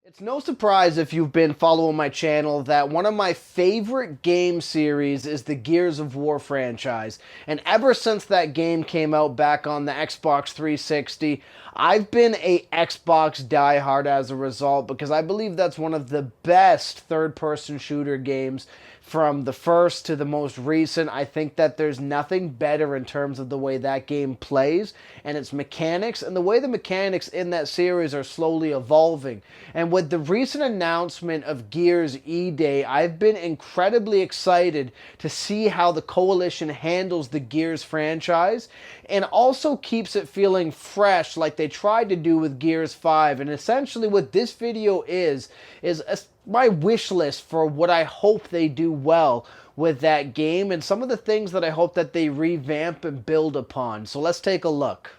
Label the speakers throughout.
Speaker 1: It's no surprise if you've been following my channel that one of my favorite game series is the Gears of War franchise. And ever since that game came out back on the Xbox 360, I've been a Xbox diehard as a result because I believe that's one of the best third-person shooter games from the first to the most recent. I think that there's nothing better in terms of the way that game plays and its mechanics, and the way the mechanics in that series are slowly evolving. And with the recent announcement of Gears E-Day, I've been incredibly excited to see how the Coalition handles the Gears franchise and also keeps it feeling fresh like they tried to do with Gears 5. And essentially what this video is my wish list for what I hope they do well with that game and some of the things that I hope that they revamp and build upon. So let's take a look.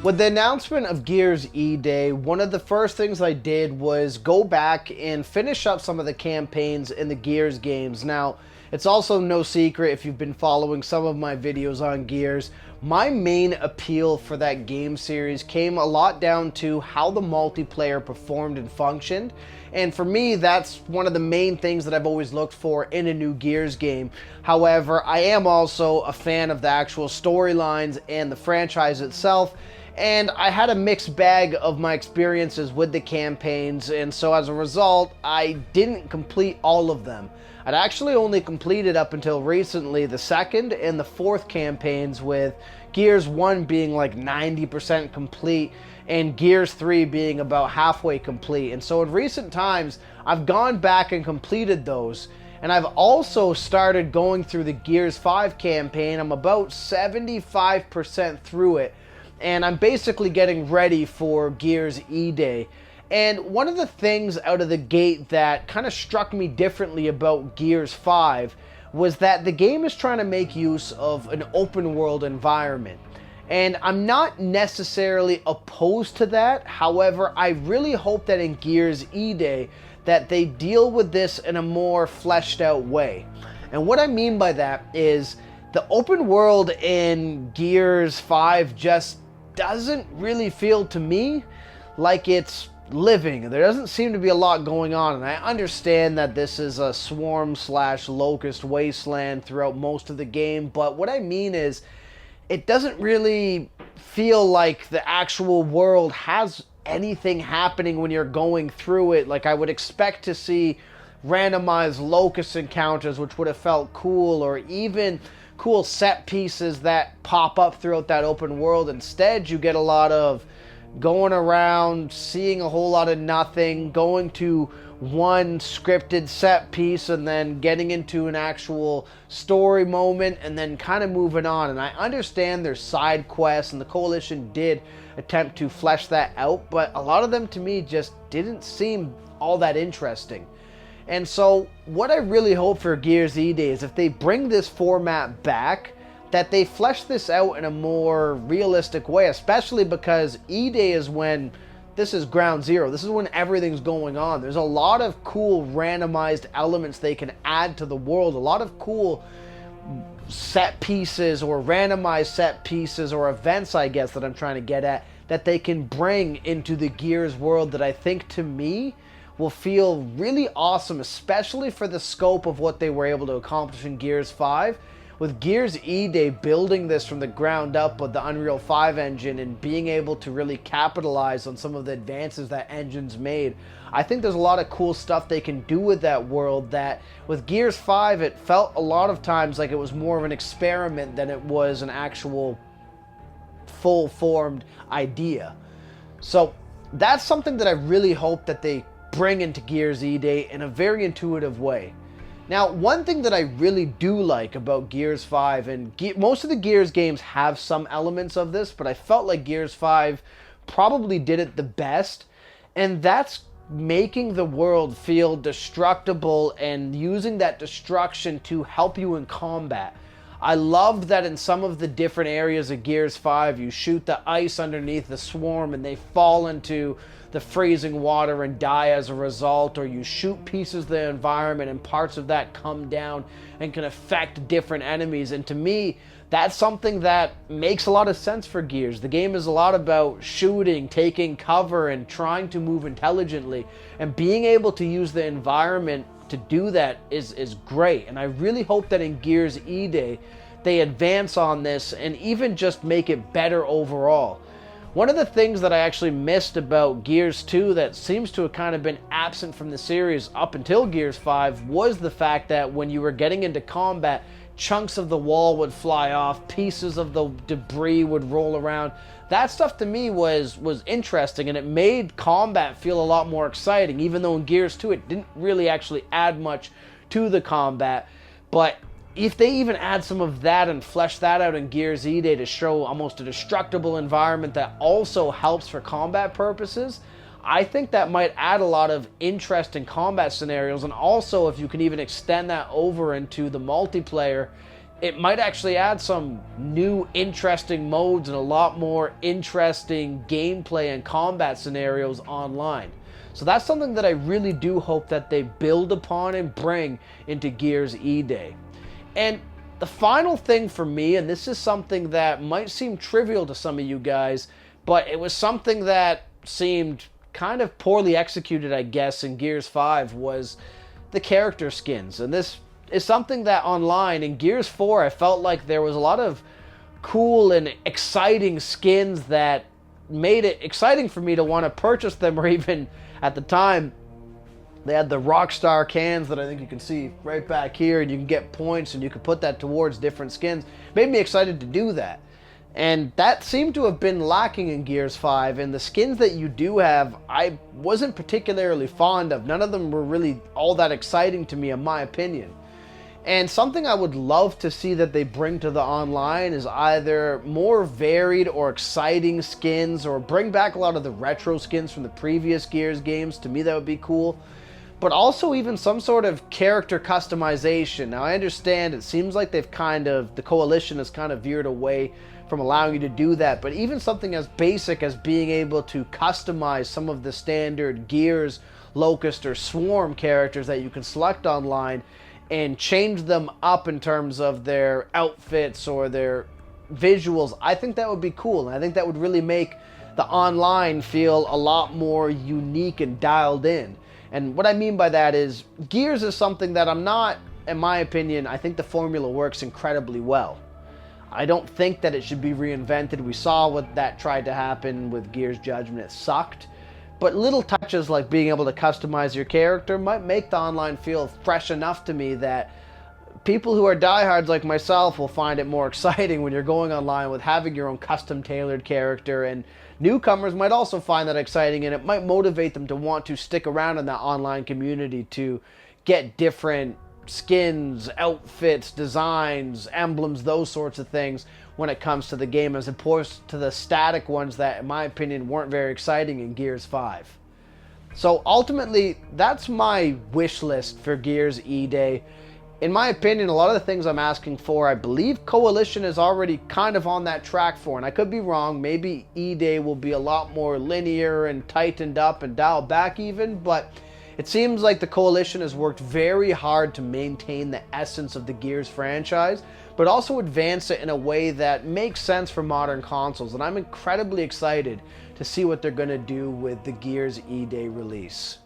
Speaker 1: With the announcement of Gears E-Day, one of the first things I did was go back and finish up some of the campaigns in the Gears games. Now, it's also no secret if you've been following some of my videos on Gears, my main appeal for that game series came a lot down to how the multiplayer performed and functioned. And for me, that's one of the main things that I've always looked for in a new Gears game. However, I am also a fan of the actual storylines and the franchise itself. And I had a mixed bag of my experiences with the campaigns, and so as a result, I didn't complete all of them. I'd actually only completed up until recently the second and the fourth campaigns, with Gears 1 being like 90% complete and Gears 3 being about halfway complete. And so in recent times, I've gone back and completed those. And I've also started going through the Gears 5 campaign. I'm about 75% through it. And I'm basically getting ready for Gears E-Day. And one of the things out of the gate that kind of struck me differently about Gears 5 was that the game is trying to make use of an open world environment. And I'm not necessarily opposed to that. However, I really hope that in Gears E-Day that they deal with this in a more fleshed out way. And what I mean by that is the open world in Gears 5 just doesn't really feel to me like it's living. There doesn't seem to be a lot going on, and I understand that this is a swarm/locust wasteland throughout most of the game, but what I mean is it doesn't really feel like the actual world has anything happening when you're going through it. Like I would expect to see randomized locust encounters, which would have felt cool, or even cool set pieces that pop up throughout that open world. Instead, you get a lot of going around, seeing a whole lot of nothing, going to one scripted set piece and then getting into an actual story moment and then kind of moving on. And I understand there's side quests, and the Coalition did attempt to flesh that out, but a lot of them to me just didn't seem all that interesting. And so what I really hope for Gears E-Day is if they bring this format back, that they flesh this out in a more realistic way, especially because E-Day is when this is ground zero. This is when everything's going on. There's a lot of cool randomized elements they can add to the world, a lot of cool set pieces or randomized set pieces or events, I guess, that I'm trying to get at, that they can bring into the Gears world that I think to me will feel really awesome, especially for the scope of what they were able to accomplish in Gears 5. With Gears E-Day building this from the ground up with the Unreal 5 engine and being able to really capitalize on some of the advances that engine's made, I think there's a lot of cool stuff they can do with that world that with Gears 5 it felt a lot of times like it was more of an experiment than it was an actual full-formed idea. So that's something that I really hope that they bring into Gears E-Day in a very intuitive way. Now, one thing that I really do like about Gears 5, and most of the Gears games have some elements of this, but I felt like Gears 5 probably did it the best, and that's making the world feel destructible and using that destruction to help you in combat. I loved that in some of the different areas of Gears 5, you shoot the ice underneath the swarm and they fall into the freezing water and die as a result, or you shoot pieces of the environment and parts of that come down and can affect different enemies. And to me, that's something that makes a lot of sense for Gears. The game is a lot about shooting, taking cover, and trying to move intelligently. And being able to use the environment to do that is great. And I really hope that in Gears E-Day, they advance on this and even just make it better overall. One of the things that I actually missed about Gears 2 that seems to have kind of been absent from the series up until Gears 5 was the fact that when you were getting into combat, chunks of the wall would fly off, pieces of the debris would roll around. That stuff to me was interesting, and it made combat feel a lot more exciting, even though in Gears 2 it didn't really actually add much to the combat. But if they even add some of that and flesh that out in Gears E-Day to show almost a destructible environment that also helps for combat purposes, I think that might add a lot of interesting combat scenarios. And also, if you can even extend that over into the multiplayer, it might actually add some new interesting modes and a lot more interesting gameplay and combat scenarios online. So that's something that I really do hope that they build upon and bring into Gears E-Day. And the final thing for me, and this is something that might seem trivial to some of you guys, but it was something that seemed kind of poorly executed, I guess, in Gears 5, was the character skins. And this is something that online, in Gears 4, I felt like there was a lot of cool and exciting skins that made it exciting for me to want to purchase them, or even at the time, they had the Rockstar cans that I think you can see right back here, and you can get points and you can put that towards different skins. Made me excited to do that. And that seemed to have been lacking in Gears 5, and the skins that you do have, I wasn't particularly fond of. None of them were really all that exciting to me, in my opinion. And something I would love to see that they bring to the online is either more varied or exciting skins, or bring back a lot of the retro skins from the previous Gears games. To me, that would be cool. But also even some sort of character customization. Now, I understand it seems like the Coalition has kind of veered away from allowing you to do that, but even something as basic as being able to customize some of the standard Gears, Locust, or Swarm characters that you can select online and change them up in terms of their outfits or their visuals, I think that would be cool. And I think that would really make the online feel a lot more unique and dialed in. And what I mean by that is, Gears is something that in my opinion, I think the formula works incredibly well. I don't think that it should be reinvented. We saw what that tried to happen with Gears Judgment. It sucked. But little touches like being able to customize your character might make the online feel fresh enough to me that people who are diehards like myself will find it more exciting when you're going online with having your own custom tailored character, and newcomers might also find that exciting, and it might motivate them to want to stick around in that online community to get different skins, outfits, designs, emblems, those sorts of things when it comes to the game, as opposed to the static ones that, in my opinion, weren't very exciting in Gears 5. So ultimately, that's my wish list for Gears E-Day. In my opinion, a lot of the things I'm asking for, I believe Coalition is already kind of on that track for, and I could be wrong. Maybe E-Day will be a lot more linear and tightened up and dialed back even, but it seems like the Coalition has worked very hard to maintain the essence of the Gears franchise, but also advance it in a way that makes sense for modern consoles, and I'm incredibly excited to see what they're going to do with the Gears E-Day release.